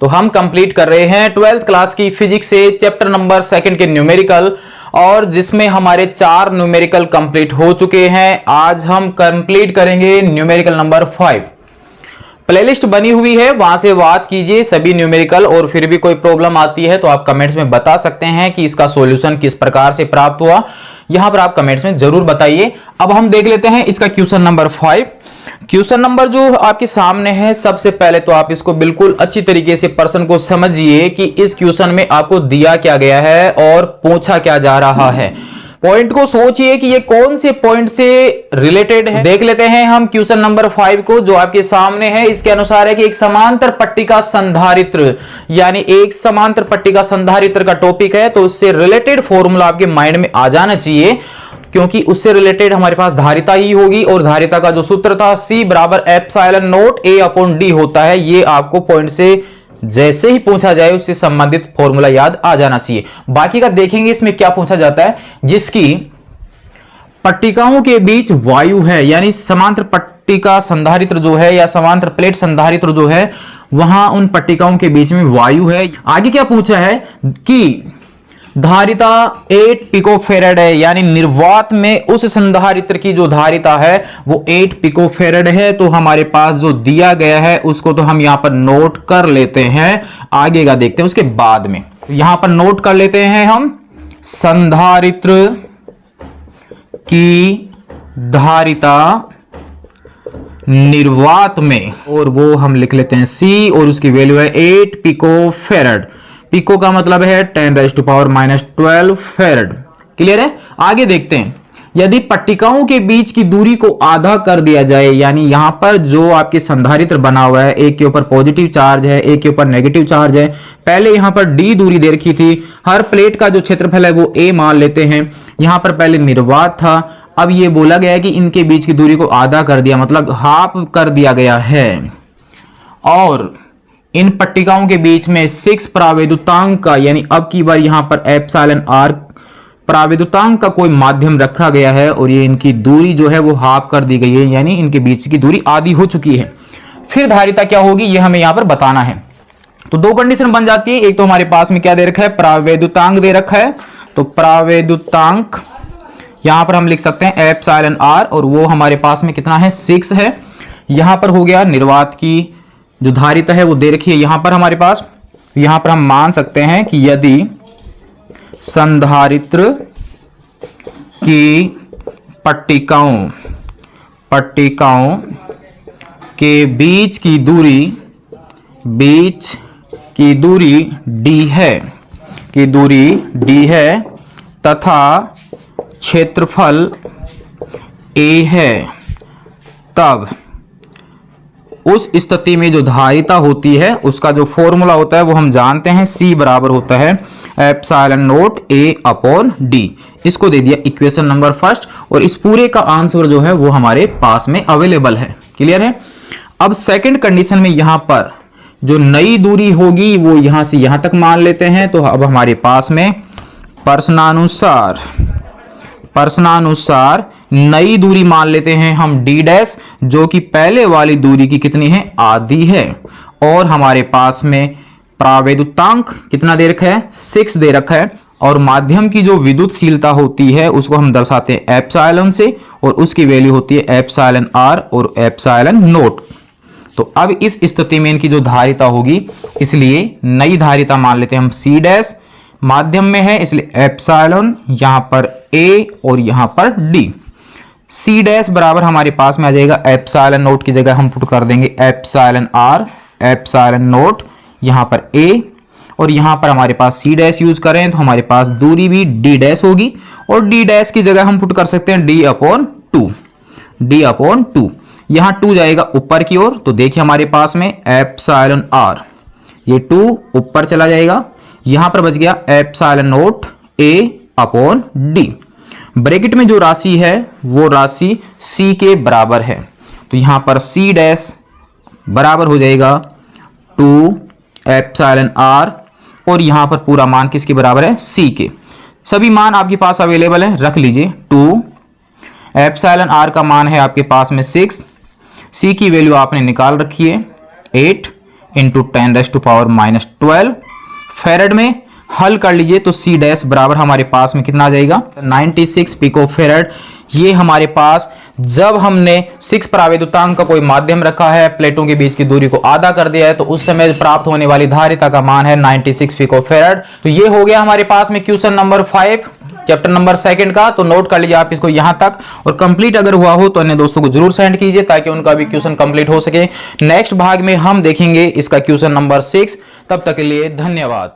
तो हम कंप्लीट कर रहे हैं 12th क्लास की फिजिक्स से चैप्टर नंबर 2 के न्यूमेरिकल, और जिसमें हमारे 4 न्यूमेरिकल कंप्लीट हो चुके हैं। आज हम कंप्लीट करेंगे न्यूमेरिकल नंबर 5। प्लेलिस्ट बनी हुई है, वहां से वॉच कीजिए सभी न्यूमेरिकल, और फिर भी कोई प्रॉब्लम आती है तो आप कमेंट्स में बता सकते हैं कि इसका सॉल्यूशन किस प्रकार से प्राप्त हुआ। यहां पर आप कमेंट्स में जरूर बताइए। अब हम देख लेते हैं इसका क्वेश्चन नंबर 5। क्वेश्चन नंबर जो आपके सामने है, सबसे पहले तो आप इसको बिल्कुल अच्छी तरीके से प्रश्न को समझिए कि इस क्वेश्चन में आपको दिया क्या गया है और पूछा क्या जा रहा है। पॉइंट को सोचिए कि ये कौन से पॉइंट से रिलेटेड है। देख लेते हैं हम क्वेश्चन नंबर 5 को, जो आपके सामने है। इसके अनुसार है कि एक समांतर पट्टिका संधारित्र, यानी एक समांतर पट्टिका संधारित्र का टॉपिक है, तो उससे रिलेटेड फॉर्मूला आपके माइंड में आ जाना चाहिए, क्योंकि उससे रिलेटेड हमारे पास धारिता ही होगी। और धारिता का जो सूत्र था C बराबर epsilon not A upon D होता है। ये आपको पॉइंट से जैसे ही पूछा जाए उससे संबंधित फॉर्मूला याद आ जाना चाहिए। बाकी का देखेंगे इसमें क्या पूछा जाता है। जिसकी पट्टिकाओं के बीच वायु है, यानी समांतर पट्टिका संधारित्र जो है या समांतर प्लेट संधारित्र जो है, वहां उन पट्टिकाओं के बीच में वायु है। आगे क्या पूछा है कि धारिता 8 पिकोफेरेड है, यानी निर्वात में उस संधारित्र की जो धारिता है वो 8 पिकोफेरेड है। तो हमारे पास जो दिया गया है उसको तो हम यहां पर नोट कर लेते हैं, आगे का देखते हैं उसके बाद में। तो यहां पर नोट कर लेते हैं हम संधारित्र की धारिता निर्वात में, और वो हम लिख लेते हैं C, और उसकी वैल्यू है 8 पिकोफेरेड। पिको का मतलब है 10⁻⁻12 फेरेड। क्लियर है। आगे देखते हैं, यदि पट्टिकाओं के बीच की दूरी को आधा कर दिया जाए, यानी यहां पर जो आपके संधारित्र बना हुआ है, एक के ऊपर पॉजिटिव चार्ज है, एक के ऊपर नेगेटिव चार्ज है। पहले यहां पर D दूरी दे रखी थी। हर प्लेट का जो क्षेत्रफल है वो A मान लेते हैं। यहां पर पहले निर्वात था, अब ये बोला गया है कि इनके बीच की दूरी को आधा कर दिया, मतलब हाफ कर दिया गया है। और इन पट्टिकाओं के बीच में 6 प्रावैद्युतांक का, यानी अब की बार यहां पर एप्सिलॉन r प्रावैद्युतांक का कोई माध्यम रखा गया है, और ये इनकी दूरी जो है वो हाफ कर दी गई है, यानी इनके बीच की दूरी आधी हो चुकी है। फिर धारिता क्या होगी ये हमें यहां पर बताना है। तो दो कंडीशन बन जाती है। एक तो हमारे पास में क्या दे रखा है, प्रावैद्युतांक दे रखा है। तो प्रावैद्युतांक यहां पर हम लिख सकते हैं एप्सिलॉन r, और वो हमारे पास में कितना है, 6 है। यहां पर हो गया निर्वात की जो धारिता है वो दे रखी है यहां पर हमारे पास। यहां पर हम मान सकते हैं कि यदि संधारित्र की पट्टिकाओं के बीच की दूरी d है तथा क्षेत्रफल A है, तब उस स्थिति में जो धारिता होती है उसका जो फॉर्मूला होता है वो हम जानते हैं, C बराबर होता है epsilon not A upon D। इसको दे दिया इक्वेशन नंबर 1, और इस पूरे का आंसर जो है वो हमारे पास में अवेलेबल है। क्लियर है। अब सेकंड कंडीशन में यहां पर जो नई दूरी होगी वो यहां से यहां तक मान लेते हैं। तो अब हमारे पास में प्रश्नानुसार नई दूरी मान लेते हैं हम D', जो कि पहले वाली दूरी की कितनी है, आधी है। और हमारे पास में प्रावैद्युतांक कितना दे रखा है, 6 दे रखा है। और माध्यम की जो विद्युतशीलता होती है उसको हम दर्शाते हैं एप्सिलॉन से, और उसकी वैल्यू होती है एप्सिलॉन r और एप्सिलॉन नॉट। तो अब इस स्थिति में इनकी जो धारिता होगी, इसलिए नई धारिता मान लेते हैं हम C', माध्यम में है इसलिए एप्सिलॉन, यहां पर A और यहां पर D। C' बराबर हमारे पास में आ जाएगा एप्सिलॉन नॉट की जगह हम पुट कर देंगे एप्सिलॉन r एप्सिलॉन नॉट, यहां पर A, और यहां पर हमारे पास C' यूज करें तो हमारे पास दूरी भी D' होगी, और D' की जगह हम पुट कर सकते हैं D अपॉन 2। यहां 2 जाएगा ऊपर की ओर, तो देखिए हमारे पास में एप्सिलॉन r, ये 2 ऊपर चला जाएगा। यहां पर बच गया epsilon not A upon D। Bracket में जो राशि है वो राशि C के बराबर है, तो यहां पर C' बराबर हो जाएगा 2 एप्सिलॉन r, और यहां पर पूरा मान किसके बराबर है, C के। सभी मान आपके पास अवेलेबल है, रख लीजिए। 2 एप्सिलॉन r का मान है आपके पास में 6, C की वैल्यू आपने निकाल रखी है 8 इंटू 10⁻⁻12 फेरेड में हल कर लीजिए तो C डैश बराबर हमारे पास में कितना आ जाएगा 96 पिको फेरेड। ये हमारे पास जब हमने 6 पर आवेदुतांक का कोई माध्यम रखा है, प्लेटों के बीच की दूरी को आधा कर दिया है, तो उस समय प्राप्त होने वाली धारिता का मान है 96 पिको फेरेड। तो ये हो गया हमारे पास में क्वेश्चन नंबर 5 चैप्टर नंबर 2 का। तो नोट कर लीजिए आप इसको यहां तक, और कंप्लीट अगर हुआ हो तो अन्य दोस्तों को जरूर सेंड कीजिए ताकि उनका भी क्वेश्चन कंप्लीट हो सके। नेक्स्ट भाग में हम देखेंगे इसका क्वेश्चन नंबर 6। तब तक के लिए धन्यवाद।